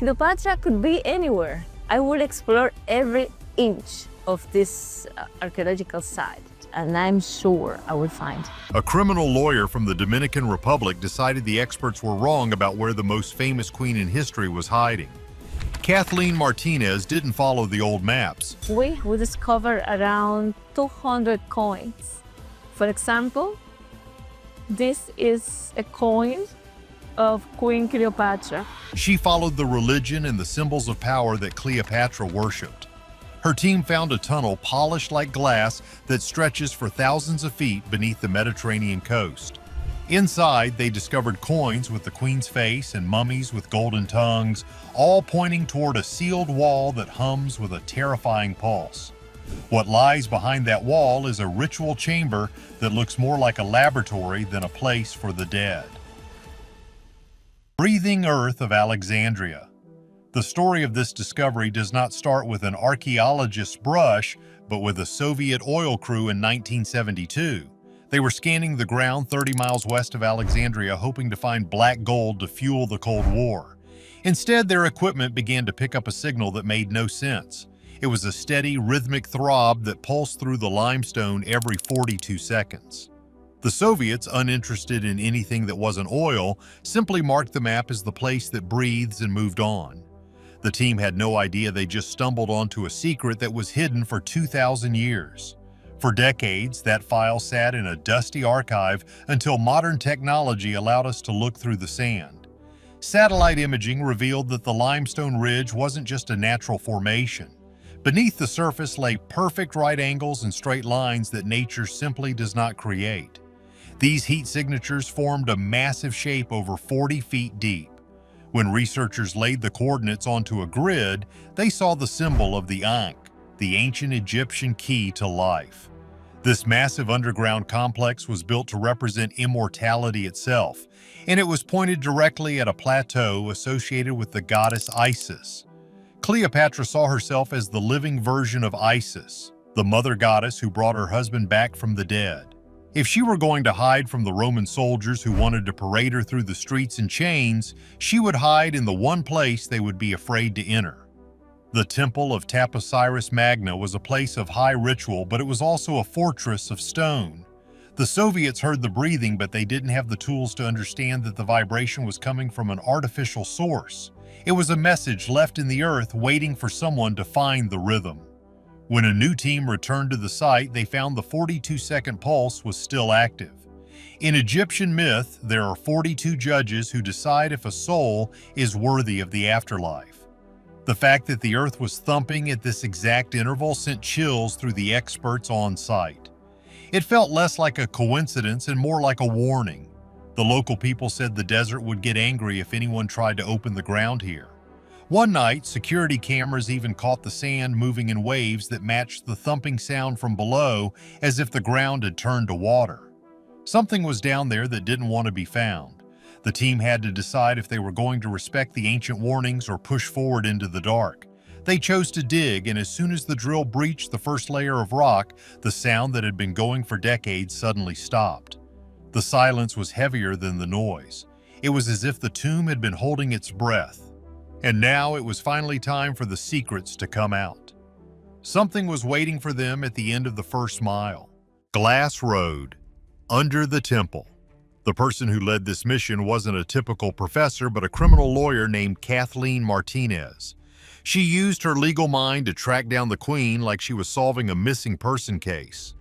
Cleopatra could be anywhere. I will explore every inch of this archaeological site, and I'm sure I will find. A criminal lawyer from the Dominican Republic decided the experts were wrong about where the most famous queen in history was hiding. Kathleen Martinez didn't follow the old maps. We discovered around 200 coins. For example, this is a coin of Queen Cleopatra. She followed the religion and the symbols of power that Cleopatra worshipped. Her team found a tunnel polished like glass that stretches for thousands of feet beneath the Mediterranean coast. Inside, they discovered coins with the queen's face and mummies with golden tongues, all pointing toward a sealed wall that hums with a terrifying pulse. What lies behind that wall is a ritual chamber that looks more like a laboratory than a place for the dead. Breathing Earth of Alexandria. The story of this discovery does not start with an archaeologist's brush, but with a Soviet oil crew in 1972. They were scanning the ground 30 miles west of Alexandria, hoping to find black gold to fuel the Cold War. Instead, their equipment began to pick up a signal that made no sense. It was a steady, rhythmic throb that pulsed through the limestone every 42 seconds. The Soviets, uninterested in anything that wasn't oil, simply marked the map as the place that breathes and moved on. The team had no idea they just stumbled onto a secret that was hidden for 2,000 years. For decades, that file sat in a dusty archive until modern technology allowed us to look through the sand. Satellite imaging revealed that the limestone ridge wasn't just a natural formation. Beneath the surface lay perfect right angles and straight lines that nature simply does not create. These heat signatures formed a massive shape over 40 feet deep. When researchers laid the coordinates onto a grid, they saw the symbol of the Ankh, the ancient Egyptian key to life. This massive underground complex was built to represent immortality itself, and it was pointed directly at a plateau associated with the goddess Isis. Cleopatra saw herself as the living version of Isis, the mother goddess who brought her husband back from the dead. If she were going to hide from the Roman soldiers who wanted to parade her through the streets in chains, she would hide in the one place they would be afraid to enter. The Temple of Taposiris Magna was a place of high ritual, but it was also a fortress of stone. The Soviets heard the breathing, but they didn't have the tools to understand that the vibration was coming from an artificial source. It was a message left in the earth waiting for someone to find the rhythm. When a new team returned to the site, they found the 42-second pulse was still active. In Egyptian myth, there are 42 judges who decide if a soul is worthy of the afterlife. The fact that the earth was thumping at this exact interval sent chills through the experts on site. It felt less like a coincidence and more like a warning. The local people said the desert would get angry if anyone tried to open the ground here. One night, security cameras even caught the sand moving in waves that matched the thumping sound from below, as if the ground had turned to water. Something was down there that didn't want to be found. The team had to decide if they were going to respect the ancient warnings or push forward into the dark. They chose to dig, and as soon as the drill breached the first layer of rock, the sound that had been going for decades suddenly stopped. The silence was heavier than the noise. It was as if the tomb had been holding its breath. And now it was finally time for the secrets to come out. Something was waiting for them at the end of the first mile. Glass Road, under the temple. The person who led this mission wasn't a typical professor, but a criminal lawyer named Kathleen Martinez. She used her legal mind to track down the queen like she was solving a missing person case.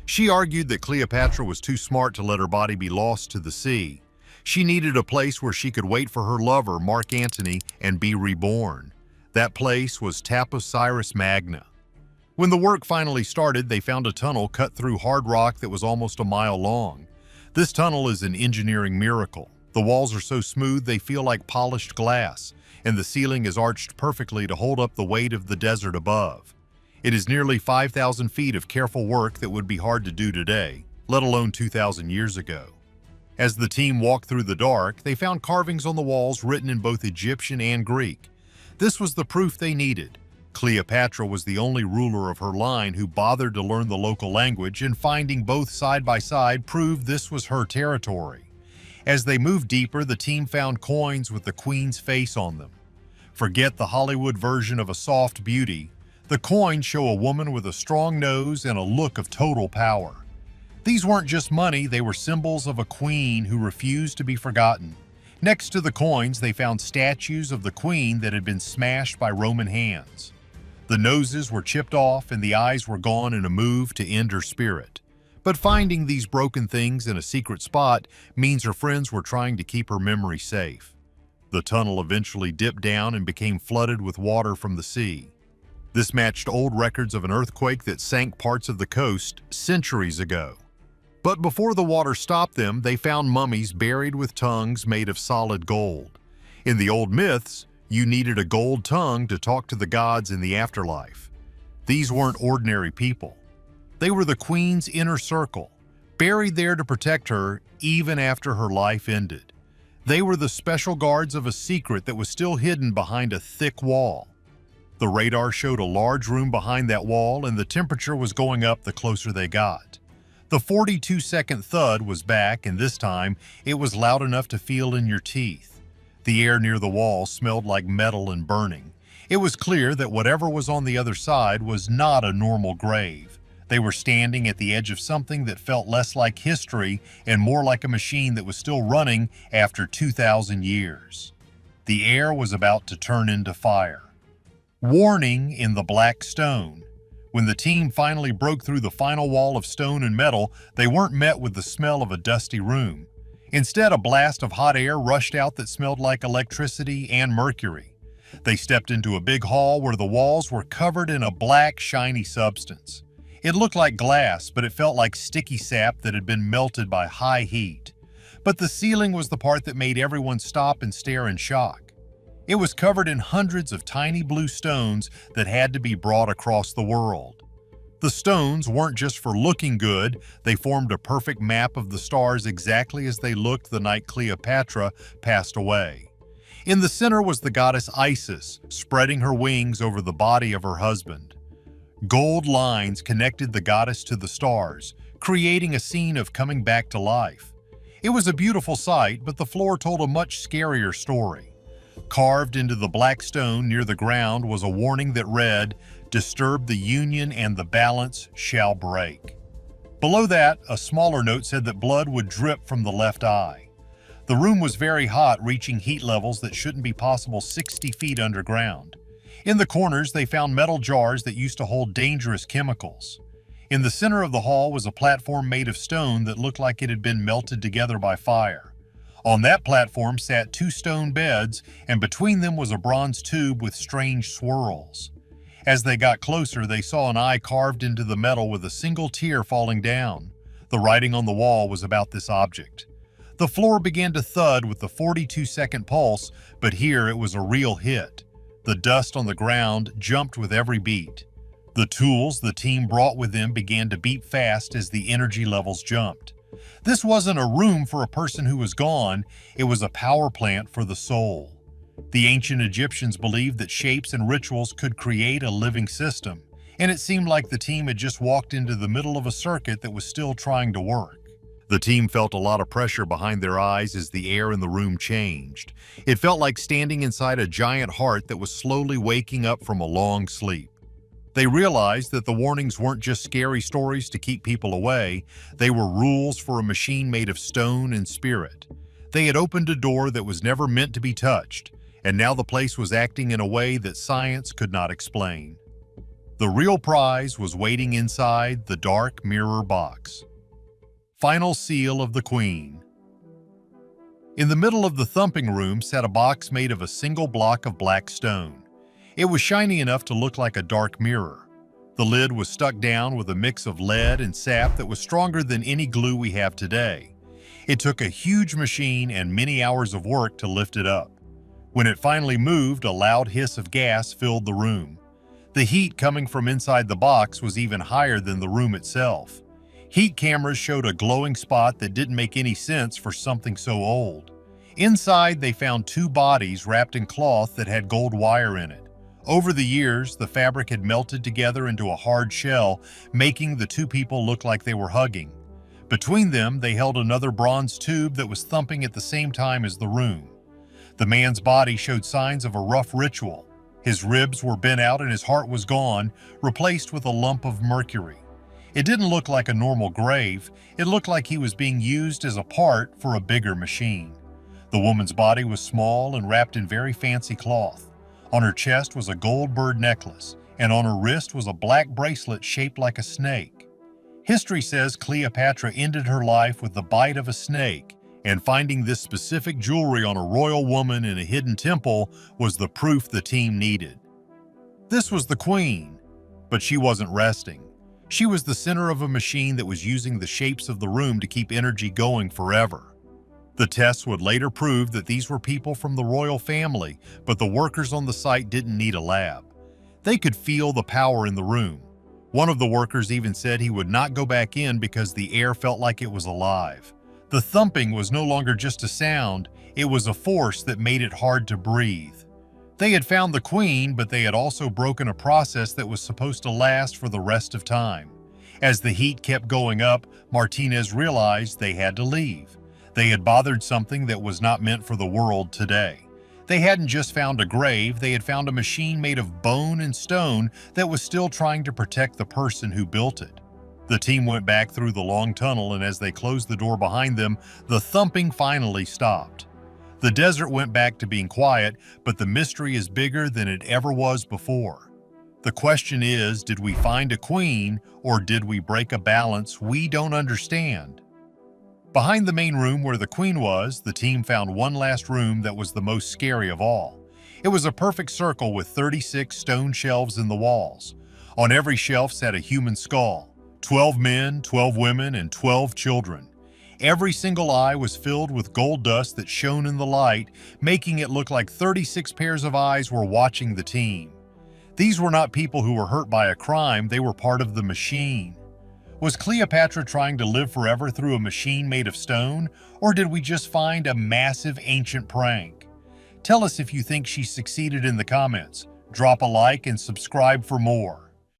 She argued that Cleopatra was too smart to let her body be lost to the sea. She needed a place where she could wait for her lover, Mark Antony, and be reborn. That place was Taposiris Magna. When the work finally started, they found a tunnel cut through hard rock that was almost a mile long. This tunnel is an engineering miracle. The walls are so smooth they feel like polished glass, and the ceiling is arched perfectly to hold up the weight of the desert above. It is nearly 5,000 feet of careful work that would be hard to do today, let alone 2,000 years ago. As the team walked through the dark, they found carvings on the walls written in both Egyptian and Greek. This was the proof they needed. Cleopatra was the only ruler of her line who bothered to learn the local language, and finding both side by side proved this was her territory. As they moved deeper, the team found coins with the queen's face on them. Forget the Hollywood version of a soft beauty. The coins show a woman with a strong nose and a look of total power. These weren't just money, they were symbols of a queen who refused to be forgotten. Next to the coins, they found statues of the queen that had been smashed by Roman hands. The noses were chipped off and the eyes were gone in a move to end her spirit. But finding these broken things in a secret spot means her friends were trying to keep her memory safe. The tunnel eventually dipped down and became flooded with water from the sea. This matched old records of an earthquake that sank parts of the coast centuries ago. But before the water stopped them, they found mummies buried with tongues made of solid gold. In the old myths, you needed a gold tongue to talk to the gods in the afterlife. These weren't ordinary people. They were the queen's inner circle, buried there to protect her even after her life ended. They were the special guards of a secret that was still hidden behind a thick wall. The radar showed a large room behind that wall, and the temperature was going up the closer they got. The 42-second thud was back, and this time it was loud enough to feel in your teeth. The air near the wall smelled like metal and burning. It was clear that whatever was on the other side was not a normal grave. They were standing at the edge of something that felt less like history and more like a machine that was still running after 2,000 years. The air was about to turn into fire. Warning in the black stone. When the team finally broke through the final wall of stone and metal, they weren't met with the smell of a dusty room. Instead, a blast of hot air rushed out that smelled like electricity and mercury. They stepped into a big hall where the walls were covered in a black, shiny substance. It looked like glass, but it felt like sticky sap that had been melted by high heat. But the ceiling was the part that made everyone stop and stare in shock. It was covered in hundreds of tiny blue stones that had to be brought across the world. The stones weren't just for looking good, they formed a perfect map of the stars exactly as they looked the night Cleopatra passed away. In the center was the goddess Isis, spreading her wings over the body of her husband. Gold lines connected the goddess to the stars, creating a scene of coming back to life. It was a beautiful sight, but the floor told a much scarier story. Carved into the black stone near the ground was a warning that read, "Disturb the union and the balance shall break." Below that, a smaller note said that blood would drip from the left eye. The room was very hot, reaching heat levels that shouldn't be possible 60 feet underground. In the corners, they found metal jars that used to hold dangerous chemicals. In the center of the hall was a platform made of stone that looked like it had been melted together by fire. On that platform sat 2 stone beds, and between them was a bronze tube with strange swirls. As they got closer, they saw an eye carved into the metal with a single tear falling down. The writing on the wall was about this object. The floor began to thud with the 42-second pulse, but here it was a real hit. The dust on the ground jumped with every beat. The tools the team brought with them began to beat fast as the energy levels jumped. This wasn't a room for a person who was gone, it was a power plant for the soul. The ancient Egyptians believed that shapes and rituals could create a living system, and it seemed like the team had just walked into the middle of a circuit that was still trying to work. The team felt a lot of pressure behind their eyes as the air in the room changed. It felt like standing inside a giant heart that was slowly waking up from a long sleep. They realized that the warnings weren't just scary stories to keep people away, they were rules for a machine made of stone and spirit. They had opened a door that was never meant to be touched, and now the place was acting in a way that science could not explain. The real prize was waiting inside the dark mirror box. Final seal of the Queen. In the middle of the thumping room sat a box made of a single block of black stone. It was shiny enough to look like a dark mirror. The lid was stuck down with a mix of lead and sap that was stronger than any glue we have today. It took a huge machine and many hours of work to lift it up. When it finally moved, a loud hiss of gas filled the room. The heat coming from inside the box was even higher than the room itself. Heat cameras showed a glowing spot that didn't make any sense for something so old. Inside, they found 2 bodies wrapped in cloth that had gold wire in it. Over the years, the fabric had melted together into a hard shell, making the 2 people look like they were hugging. Between them, they held another bronze tube that was thumping at the same time as the room. The man's body showed signs of a rough ritual. His ribs were bent out and his heart was gone, replaced with a lump of mercury. It didn't look like a normal grave. It looked like he was being used as a part for a bigger machine. The woman's body was small and wrapped in very fancy cloth. On her chest was a gold bird necklace, and on her wrist was a black bracelet shaped like a snake. History says Cleopatra ended her life with the bite of a snake, and finding this specific jewelry on a royal woman in a hidden temple was the proof the team needed. This was the queen, but she wasn't resting. She was the center of a machine that was using the shapes of the room to keep energy going forever. The tests would later prove that these were people from the royal family, but the workers on the site didn't need a lab. They could feel the power in the room. One of the workers even said he would not go back in because the air felt like it was alive. The thumping was no longer just a sound, it was a force that made it hard to breathe. They had found the queen, but they had also broken a process that was supposed to last for the rest of time. As the heat kept going up, Martinez realized they had to leave. They had bothered something that was not meant for the world today. They hadn't just found a grave, they had found a machine made of bone and stone that was still trying to protect the person who built it. The team went back through the long tunnel, and as they closed the door behind them, the thumping finally stopped. The desert went back to being quiet, but the mystery is bigger than it ever was before. The question is, did we find a queen, or did we break a balance we don't understand? Behind the main room where the queen was, the team found one last room that was the most scary of all. It was a perfect circle with 36 stone shelves in the walls. On every shelf sat a human skull, 12 men, 12 women, and 12 children. Every single eye was filled with gold dust that shone in the light, making it look like 36 pairs of eyes were watching the team. These were not people who were hurt by a crime, they were part of the machine. Was Cleopatra trying to live forever through a machine made of stone, or did we just find a massive ancient prank? Tell us if you think she succeeded in the comments. Drop a like and subscribe for more.